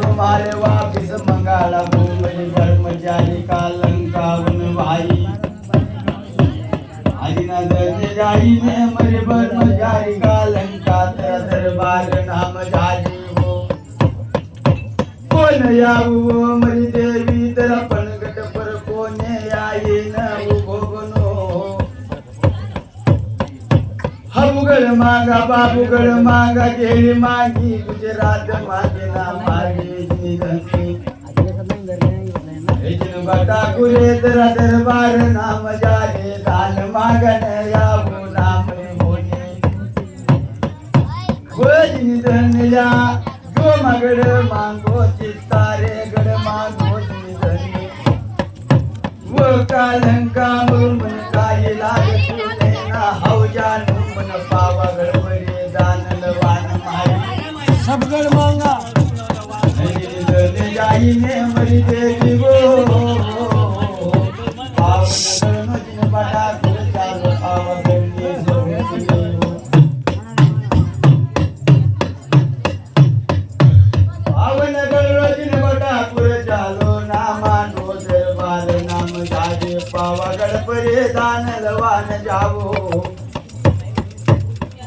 रुमाल वापिस मंगाला बोमरी ब्रह्मचारी कालंकावन भाई आदिना दर्जे जाई ने मरे ब्रह्मचारी कालंका दरबार नाम जाजी हो कोण यावो मरी देवी तर पणगट पर कोणे याये न उभोगनो हबुगड मागा बाबुगड मागा गेली मागी गुजरात मागे ना मागे निधनी हेजन बटा गुरे दरबार नाम जागे दान मागन यावो नाम मोने गोज निधन या जो मगड मांगो चित्तारे गड मांगो निधनी वो कालंका मन काय लागत ना हौजान मन पावा गडबडे दानल वान माई सबगड मांगा निधन जाईने मरी देवी गो पावन गणोजीन बटा चाल पावा गणने पावन गणोजीन बटा चालो नामानो दरबार नाम जाजे पावा गडबडे दानल वान जावो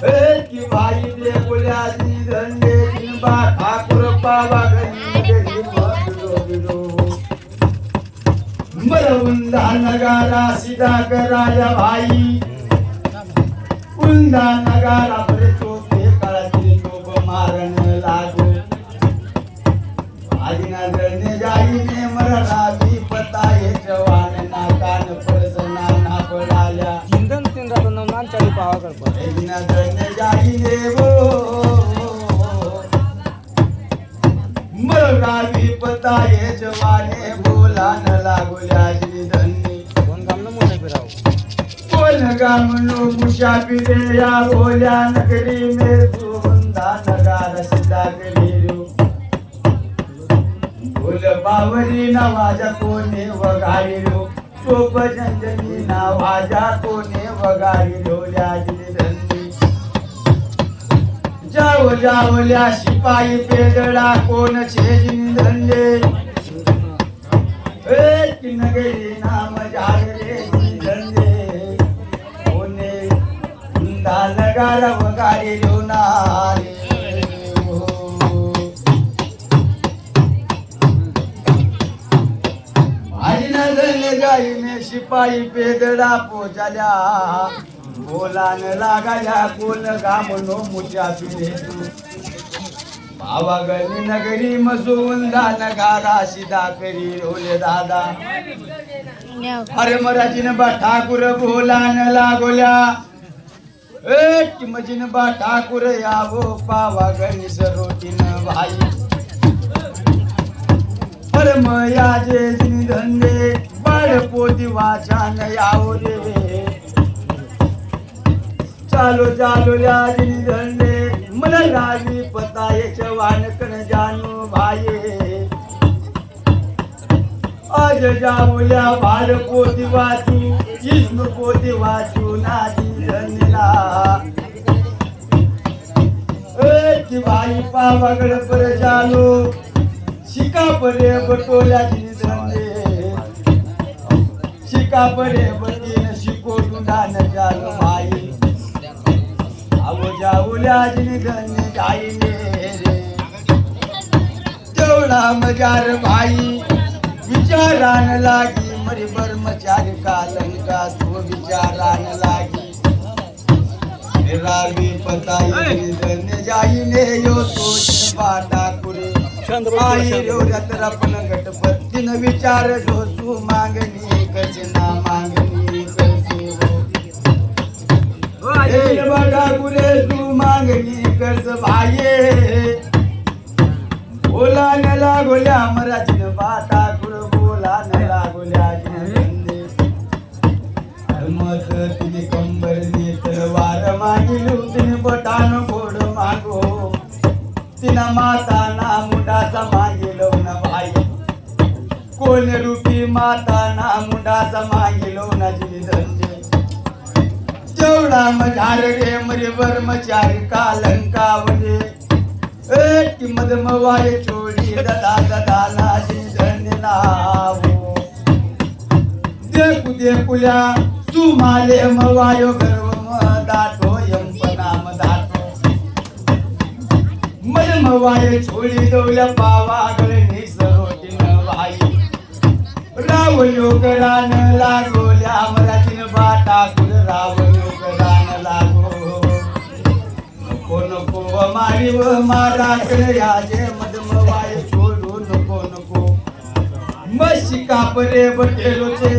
की भाई दे बोल्या धंदे जिनबा ठाकुर पावा गणी मधुरो मरउंदा नगारा सीधा राजा भाई उंदा नगारा पर चोपे काळाची चोप मारण लागो आदिना धरणे जाईने मरला भी पता ये जवान ना कान परसना ना पडाल्या इंधन तीन रातो नाम चाली पावा कर आदिना धरणे जाईने वो मरला भी पता ये जवाने बोला न लागोल्या धन्नी कोण काम न मोने फिराव कोण गामनो मुशाफिरे या बोल्या नगरी में सुंदा नगार सीधा गरीरू बोल बावरी नावाजा कोणे वगाळिलो चोप जंजनी नावाजा कोणे वगाळिलो ल्याजली धंदी जाव जावल्या शिपाई पेदळा कोण छेजनी धंदे एक नगरी नाम जागरे धंदे कोणे उंदा नगारा वगाळिलो नारे गाईने शिपाई पेदडा पोचाल्या बोलान लागाल्या कोण गामनो मुच्या पिले बाबा गणी नगरी मसुंदा नगारा सीधा करी रोले दादा अरे मराठीन बा ठाकूर बोलान लागोल्या एक मजीन बा ठाकूर यावो पावा गणी सरोटीन भाई परम याजे धंदे बाळ पोती वाचान यावो रे चालो चालो ल्याजनी धंदे मला राजी पताये चवान कन जानू भाये आज जाऊल्या बाळ पोती वाचू इस्म पोती वाचू नाजी धंदला की भाई पावागड पर चालो शिका परे बटोल्या धंदे शिका परे बटीन शिको दुधान चालू भाई आवो जाऊल्या धन जाईने रे तेवढा मजार भाई विचारान लागी मरी ब्रह्मचारी कालंका तो विचारान लागी रावी पताई धन जाईने यो तो बाटा कुरे आई रो रतरपन गटपतीन विचार जो तू मागणी कजना मागणी करते हो ए बड़ा गुरे तू मागणी करस भाये बोला न लागोल्या मराठीन बाटा गुर बोला न लागोल्या जिंदे मत तिने कंबर ने तलवार मागिलू तिने बटान घोड मागो तिना माता ना मुंडासा मागिलो न भाई कोण रूपी माता ना मुंडासा मागिलो न जिनी धंदे तेवढा मझार रे मरे ब्रह्मचारी कालंकावले किंमत मवाय चोळी ददा ददाला धन्य नावो देखू देखुल्या सुमाले मवायो गर्व दाटो यंपनाम दाटो मल मवाय चोळी दौल्या पावागळ निसरोटीन वाई राव योगरान लागोल्या मराठीन बाटा कुल राव योगरान लागो नको नको मारी व माराकडे याजे मदमवाय सोडू नको नको मशी कापरे बटेलोचे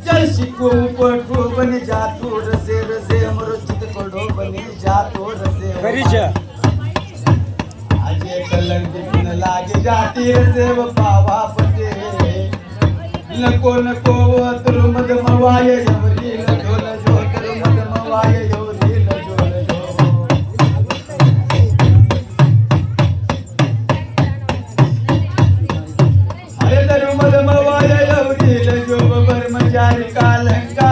जल शिको पठो बने जातो रसे रसे अमर चित पडो बने जातो रसे आजे कलंक लागे जाती रसे व पावा पटे नको नको तर मदमवाय एवरी लजो लजो तर मदमवाय एवरी लजो लजो अरे तर मदमवाय एवरी लजो ब्रह्मचारी कालंका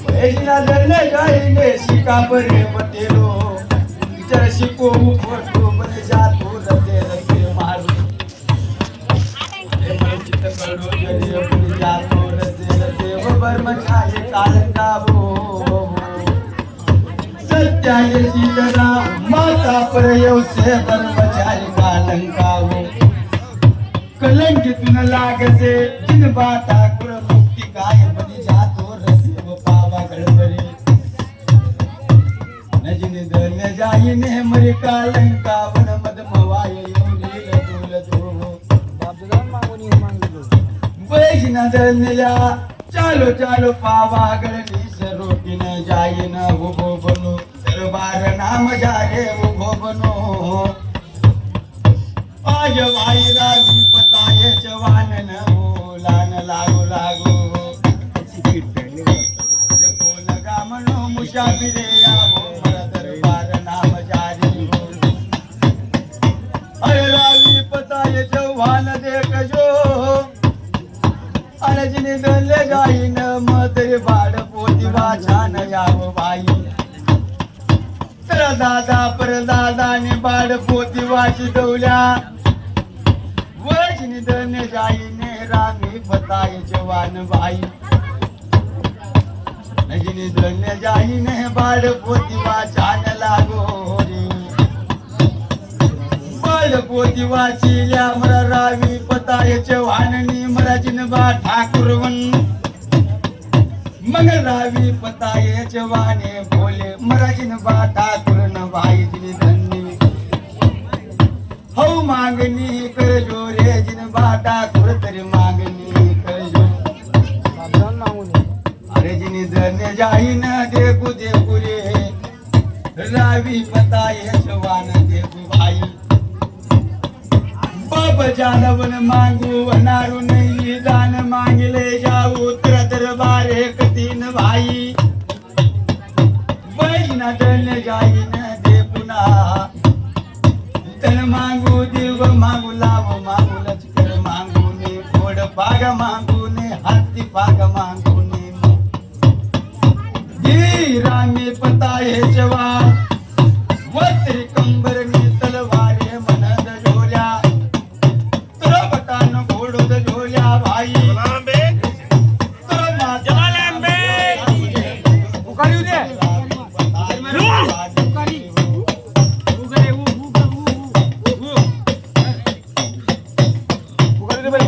पैजना धरणे जाईने शिका परे पटेलो जर शिको फोटो बन जातो रसे रसे मारू करो जरिए पुरी जातो रसे रसे वो ब्रह्मचारी कालंका वो सत्याय सीतरा माता पर से ब्रह्मचारी कालंका वो कलंकित न लागसे जिन बाता कुर मुक्ति काय बनी जातो रसे वो पावा गड़बड़ी न जिन धन्य जाईने मरी कालंका वन मद मवाय योनी लदो लदो बैजना धन्या चालो चालो पावागढ़ रोटी न जाए न वो बनो दरबार नाम जाए वो बनो आज भाई राजी पताये जवान न हो लान लागो लागो को लगा मनो मुसाफिरे आवो मरा दरबार नाम जारी हो अरे रावी पताये जवान देखजो अनजनी धनले जाईन मदरी बाड पोती वाछान याव बाई तर दादा पर दादाने बाड पोती वाची दौल्या वजनी धन्य जाईने रामी पताय जवान बाई नजनी धन्य जाईने बाड पोती वाछान लागो रे बाड पोती वाचिल्या मरा रामी पताय जवाननी मराजिन बा ठाकुरवन मगर रावी पताये जवाने बोले मराजिन बा ठाकुर न भाई जिन धन्य हौ मांगनी कर जो रे जिन बा ठाकुर तरी मांगनी कर जो अरे जिन धन्य जाई न देखू देखू रे रावी पताये जवान देखू भाई बाप जानवन मांगू अनारू नहीं दान मांग ले जाऊ तर दरबारे कतीन भाई बैजना धन्य जाई न दे पुन्हा तन मांगू देव मांगू लाव मांगू लचकर मांगू ने घोड पाग मांगू ने हाती पाग मांगू ने जी रामी पताये जवा वत्री कंबर ने तलवारे मनद झोल्या बटान घोड़ो द झोल्या भाई पुकारियो दे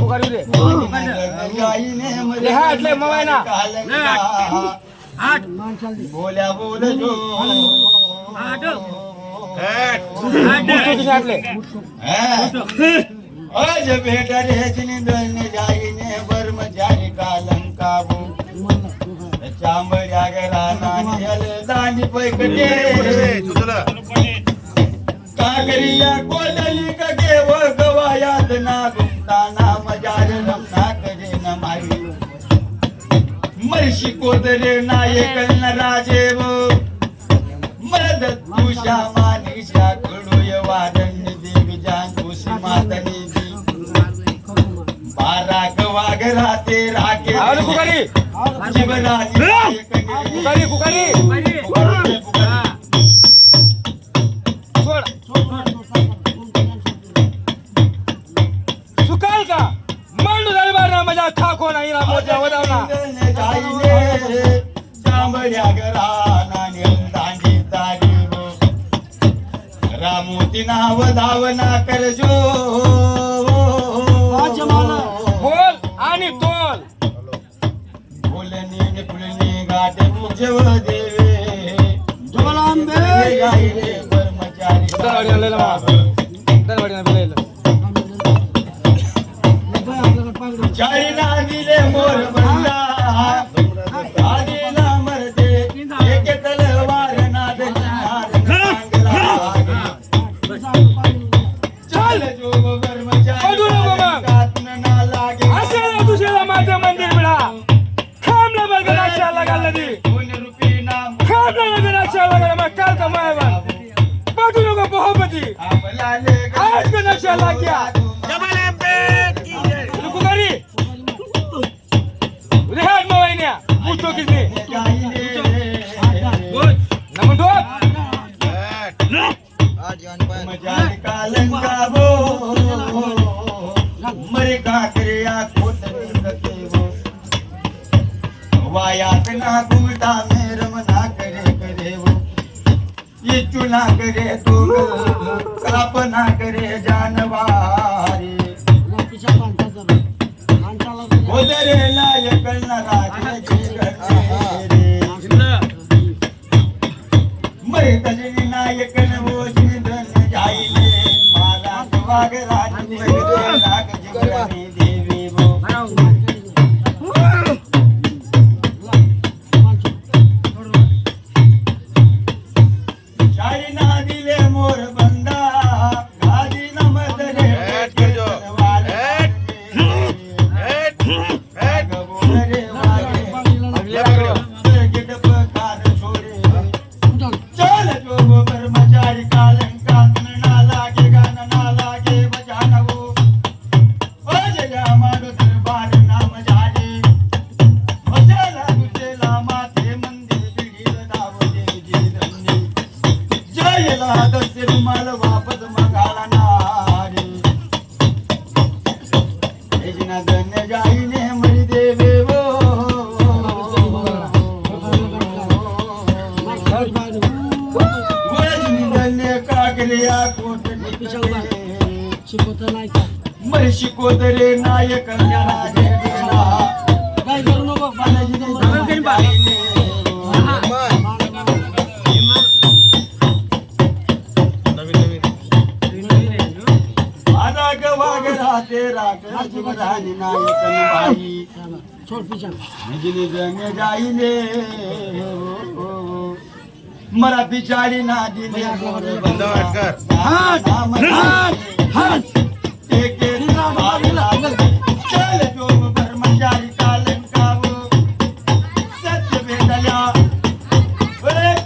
पुकारियो दे हाटले मवाय ना हाट बोल्या बोल जो हाट हाटले आज भेट रे जिने धन्य जाईने ब्रह्मचारी कालंकाबू चांबड्या घराना दानी पैकटे कागरिया कोदली कगे व गवायात ना गुप्ता ना मजार रमना करे न मारी मर्षी कोदरे नायक न राजेव मरद तुषा मानिषा कडूय वादन देवी जान तुषी मातनी बाराक वागरा ते राके आवले पुकारी जीवनाची पुकारी पुकारी पुकारी सोड मजा ठाको नाही ना मोठ्या वदावना जाईले जांभळ्या घराना दांडी तारी रामोती नाव धावना करजो बोल आणि तोल बोलणी फुलणी गाठे पूजव देवे गाईले कर्मचारी चारी नागिले मोर बंदा आदिला मरते एक तलवार नाद चल जो कर्मचारी ना लागे असेल तुझ्याला माझं मंदिर मिळा खांबला बघा शाला घालला दी रुपी नाम खांबला बघा शाला घालला मग काल का मायवा पाठू नको बहुपती आपलाले आज का नशाला क्या कुकारी रेहान मवाइन्या पुष्टो किसने नमन दो मजाल कालंका वो मरे काकरे आ कोटनी कते वो वायात ना गुमटा में रमना करे वो ये चुना करे तो कापना करे जानवारी उदरे लायक राजे मरे तजनी नायक वो धन जाईले माला वाग राज राग जिगरानी देवी वो शारी ना दिले मोर बंदा गादी न मदरे कर्मचारी कालंका ना लागे गान ना लागे बजानवो अजया माडो दरबार नाम जाले अजला दुसेला माथे मंदिर बिघील दाव देवजी धन्य जयला दसे रुमाल वापस मंगाला नारी एजना धन्य जाईने मरी देवे वो मर शिकोदरे नायक काय करू नको वाग राहते राग जीवरानी नायक बाई जाईले मरा बिचारी ना दिले चल जो कर्मचारी कालंका सत्य भेटल्या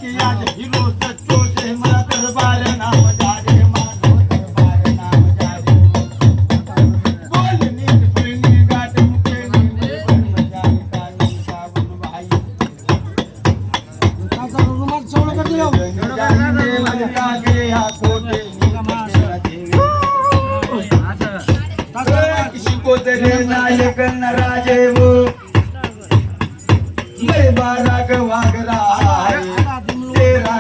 किया हिरो सच्चो से मरा दरबार नाम जारे मानो दरबार नाम जारे बोल नीत पुरनी गाट मुके कर्मचारी कालंका बन भाई नायक राजे वो मैं बारा वागरा तेरा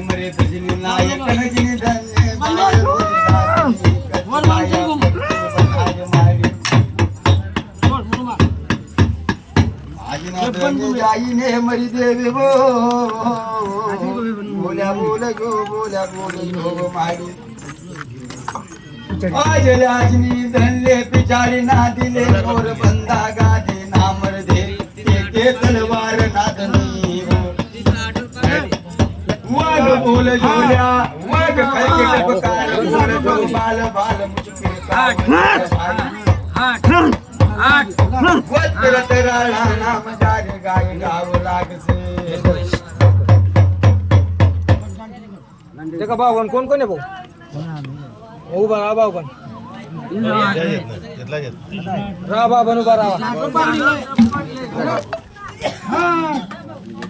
मरे तजनी नायक जिनी जाईने मरी देवे वो बोल्या बोल गो मारी आज राजनी धनले पिचारी ना दिले और बंदा गादे नामर दे के तलवार ना दनी वाग बोल जोल्या वाग करके टपकार बोल जो बाल बाल मुझके वत्र तेरा नाम जारे गाय गाव लाग से देखा भाऊ कोण कोण आहे भाऊ उभा राहा भाऊ पण राहा बाबा उभा राहा